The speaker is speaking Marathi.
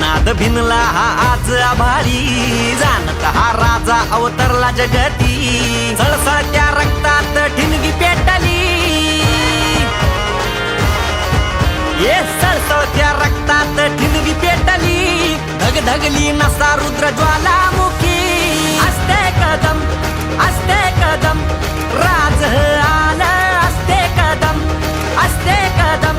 नाद भिनला हा आज आभाळी, जाणत हा राजा अवतरला जगती, सळसळत्या रक्तात ठिणगी पेटली, ये सळसळत्या रक्तात ठिणगी पेटली, धगधगली नसा रुद्र ज्वालामुखी, असते कदम राज आलं, असते कदम असते कदम